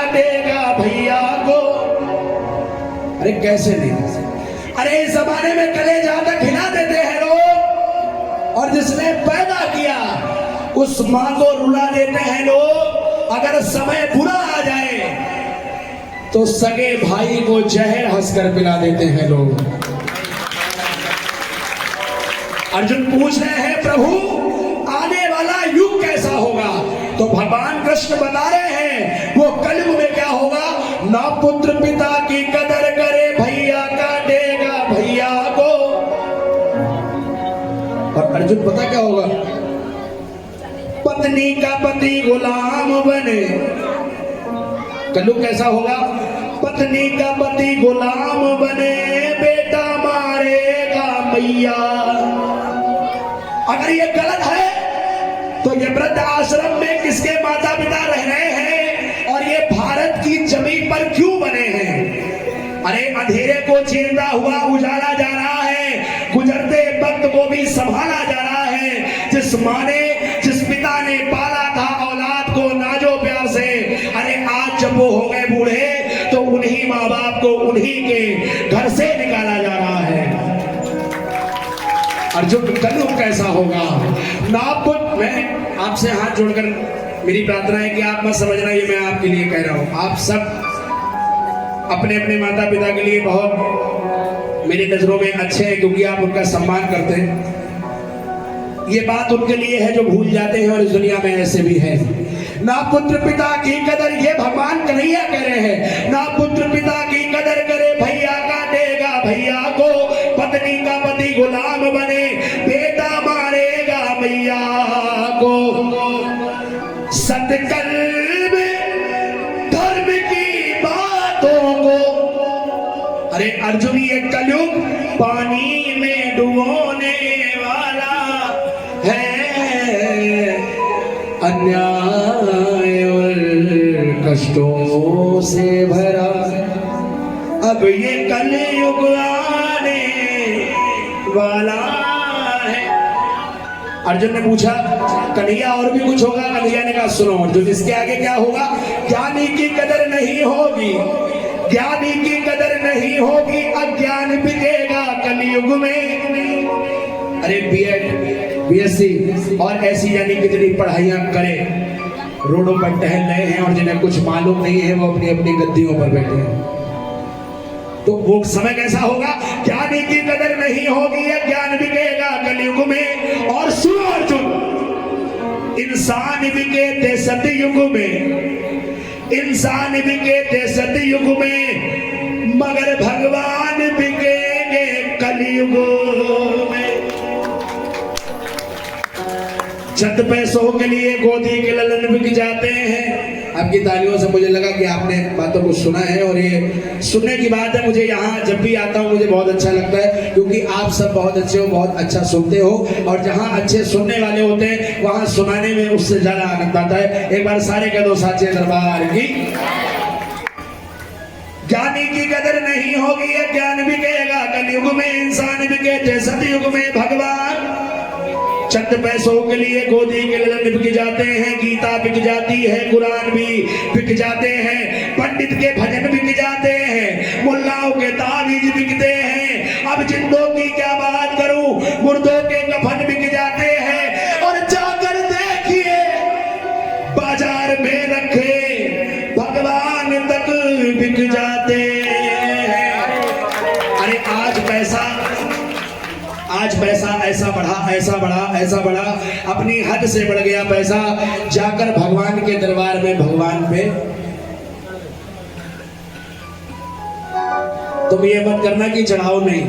काटेगा भैया को। अरे कैसे नहीं, अरे इस जमाने में कलेजा तक हिला देते हैं लोग, और जिसने पैदा किया उस मां को रुला देते हैं लोग। अगर समय बुरा आ जाए तो सगे भाई को जहर हंसकर पिला देते हैं लोग। अर्जुन पूछ रहे हैं प्रभु आने वाला युग कैसा होगा, तो भगवान कृष्ण बता रहे हैं वो कलयुग में क्या होगा, ना पुत्र पिता की कदर करे, भैया काटेगा भैया को। और अर्जुन पता क्या होगा, पत्नी का पति गुलाम बने। कलयुग कैसा होगा, पत्नी का पति गुलाम बने, बेटा मारेगा मैया। अगर ये गलत है तो ये वृद्ध आश्रम में किसके माता पिता रह रहे हैं और ये भारत की जमीन पर क्यों बने हैं। अरे अंधेरे को चीरता हुआ उजाला जा रहा है, गुजरते वक्त को भी संभाला जा रहा है। जिस माँ ने, जिस पिता ने पाला था औलाद को नाजो प्यार से, अरे आज जब वो हो गए बूढ़े तो उन्हीं माँ बाप को उन्हीं के घर से निकाला जा रहा है। अर्जुन कलयुग कैसा होगा ना। मैं आपसे हाथ जोड़कर मेरी प्रार्थना है कि आप मत समझना ये मैं आपके लिए कह रहा हूं। आप सब अपने अपने माता पिता के लिए बहुत मेरी नजरों में अच्छे हैं, क्योंकि आप उनका सम्मान करते हैं। ये बात उनके लिए है जो भूल जाते हैं, और इस दुनिया में ऐसे भी है। ना पुत्र पिता की कदर, ये भगवान कन्हैया कह रहे हैं, ना पुत्र पिता की कदर करे, भैया काटेगा भैया को। पत्नी का पति गुलाम बने, बेटा मारेगा मैया को। सत्कर्म धर्म की बातों को, अरे अर्जुन ये कलयुग पानी में डुबोने वाला है। अन्याय और कष्टों से भरा अब ये कलयुग आने वाला है। अर्जुन ने पूछा कन्हैया और भी कुछ होगा। कन्हैया ने कहा सुनो अर्जुन, इसके आगे क्या होगा, ज्ञानी की कदर नहीं होगी, ज्ञानी की कदर नहीं होगी, अज्ञान बिकेगा कलयुग में। अरे बीएड बीएससी और ऐसी यानी कितनी पढ़ाइयां करें, रोडों पर टहल रहे हैं, और जिन्हें कुछ मालूम नहीं है वो अपनी अपनी गद्दियों पर बैठे हैं। तो वो समय कैसा होगा, ज्ञानी की कदर नहीं होगी, ज्ञान बिकेगा कलयुग में। और सुनो अर्जुन, इंसान बिके थे सतयुग में, इंसान बिके थे सतयुग में, मगर भगवान बिकेंगे कलयुग में। चंद पैसों के लिए गोदी के ललन बिक जाते हैं। आपकी तालियों से मुझे लगा कि आपने बातों को सुना है, और ये सुनने की बात है। मुझे यहाँ जब भी आता हूँ मुझे बहुत अच्छा लगता है, क्योंकि आप सब बहुत अच्छे हो, बहुत अच्छा सुनते हो, और जहाँ अच्छे सुनने वाले होते हैं वहाँ सुनाने में उससे ज्यादा आनंद आता है। एक बार सारे कह दो साचे दरबार की। ज्ञानी की कदर नहीं होगी, ज्ञान बिकेगा कलयुग में, इंसान बिके थे सतयुग में, भगवान चंद पैसों के लिए गोदी के ललन बिक जाते हैं, गीता बिक जाती है, कुरान भी बिक जाते हैं, पंडित के भजन बिक जाते हैं, मुल्लाओं के तावीज बिकते हैं। अब जिंदों की क्या बात करूं, मुर्दों के कफन बिक जाते हैं। और जाकर देखिए बाजार में रखे भगवान तक बिक जाते हैं। अरे आज पैसा ऐसा बढ़ा, ऐसा बढ़ा, ऐसा बढ़ा, अपनी हद से बढ़ गया पैसा। जाकर भगवान के दरबार में भगवान पे तुम ये मत करना कि चढ़ाओ नहीं,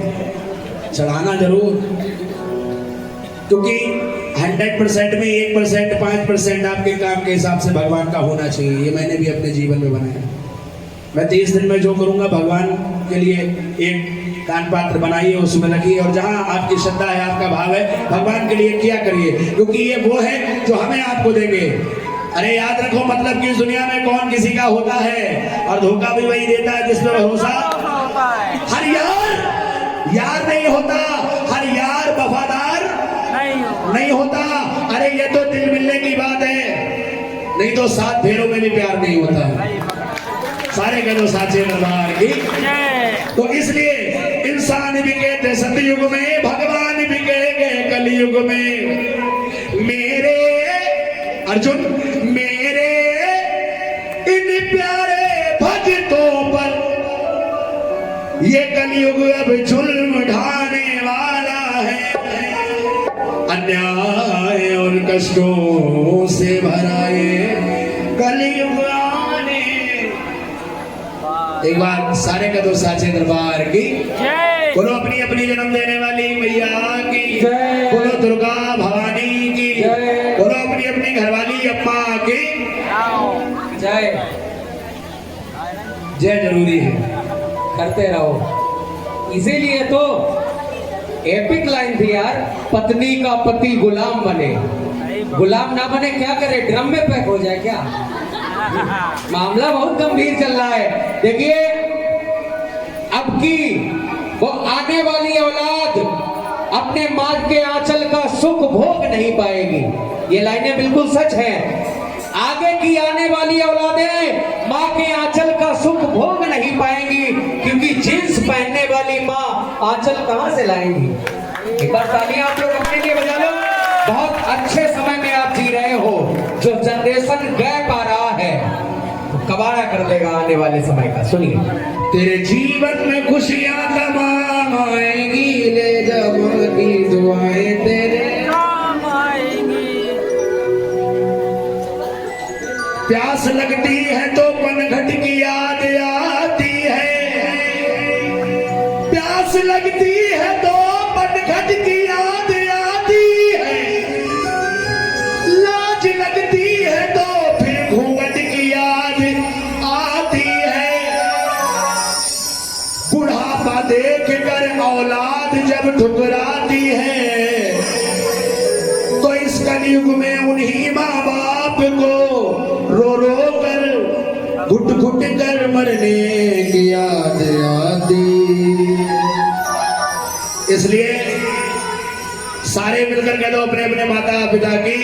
चढ़ाना जरूर, क्योंकि 100% में 1%, 5% आपके काम के हिसाब से भगवान का होना चाहिए। ये मैंने भी अपने जीवन में बनाया। मैं 30 दिन में जो करूंगा भगवान के लिए एक दान पात्र बनाइए, उसमें रखिए, और जहां आपकी श्रद्धा है, आपका भाव है, भगवान के लिए किया करिए, क्योंकि ये वो है जो हमें आपको देंगे। अरे याद रखो, मतलब कि इस दुनिया में कौन किसी का होता है, और धोखा भी वही देता है जिस पर भरोसा। हर यार नहीं होता, हर यार वफादार नहीं होता। अरे ये तो दिल मिलने की बात है, नहीं तो 7 फेरों में भी प्यार नहीं होता। सारे कह दो साचे दरबार की। तो इसलिए इंसान भी कहते सतयुग में, भगवान भी कहेंगे कलयुग में। मेरे अर्जुन, मेरे इन प्यारे भक्तों पर ये कलयुग अब जुल्म ढाने वाला है। अन्याय और कष्टों से भरा ये कलयुग आने। एक बार सारे का दो साचे दरबार की। बोलो अपनी अपनी जन्म देने वाली मैया की, बोलो दुर्गा भवानी की, बोलो अपनी अपनी घरवाली अम्मा की जय। जय जरूरी है, करते रहो। इसीलिए तो एपिक लाइन थी यार, पत्नी का पति गुलाम बने। गुलाम ना बने क्या करे, ड्रम में पैक हो जाए क्या? मामला बहुत गंभीर चल रहा है। देखिए अब की वो आने वाली औलाद अपने माँ के आंचल का सुख भोग नहीं पाएगी। ये लाइनें बिल्कुल सच हैं। आगे की आने वाली औलादें माँ के आंचल का सुख भोग नहीं पाएंगी, क्योंकि जींस पहनने वाली माँ आंचल कहां से लाएंगी? एक बार तालियां आप लोग अपने लिए बजा लो। बहुत अच्छे समय में आप जी रहे हो। जो जनरेशन गैप आ रहा है कबाड़ा कर देगा आने वाले समय का। सुनिए, तेरे जीवन में खुशियां तमाम आएंगी, ले जब की दुआएं तेरे काम आएंगी। प्यास लगती है तो पनघट की याद आती है, प्यास लगती है तो पनघट की याद आती है, लाज लगती है तो फिर घूंघट की याद आती है। बुढ़ापा देख कर औलाद जब ठुकराती है, तो इस कलयुग में उन्हीं माँ बाप को रो रो कर घुट घुट कर मरने की याद आती। इसलिए सारे मिलकर कह दो अपने अपने माता पिता की,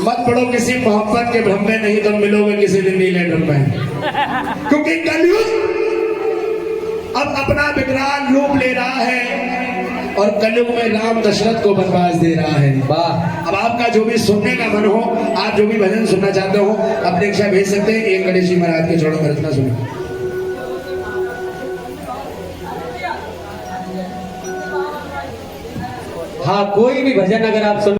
मत पड़ो किसी मोहब्बत के भ्रम में, नहीं तो मिलोगे किसी दिन नीले ड्रम में। क्योंकि कलयुग अब अपना विकराल रूप ले रहा है और कलयुग में राम दशरथ को वनवास दे रहा है। वाह। अब आपका जो भी सुनने का मन हो, आप जो भी भजन सुनना चाहते हो अपनी इच्छा भेज सकते हैं। एक गणेश जी महाराज के चरणों में रचना सुनो। हाँ, कोई भी भजन अगर आप सुन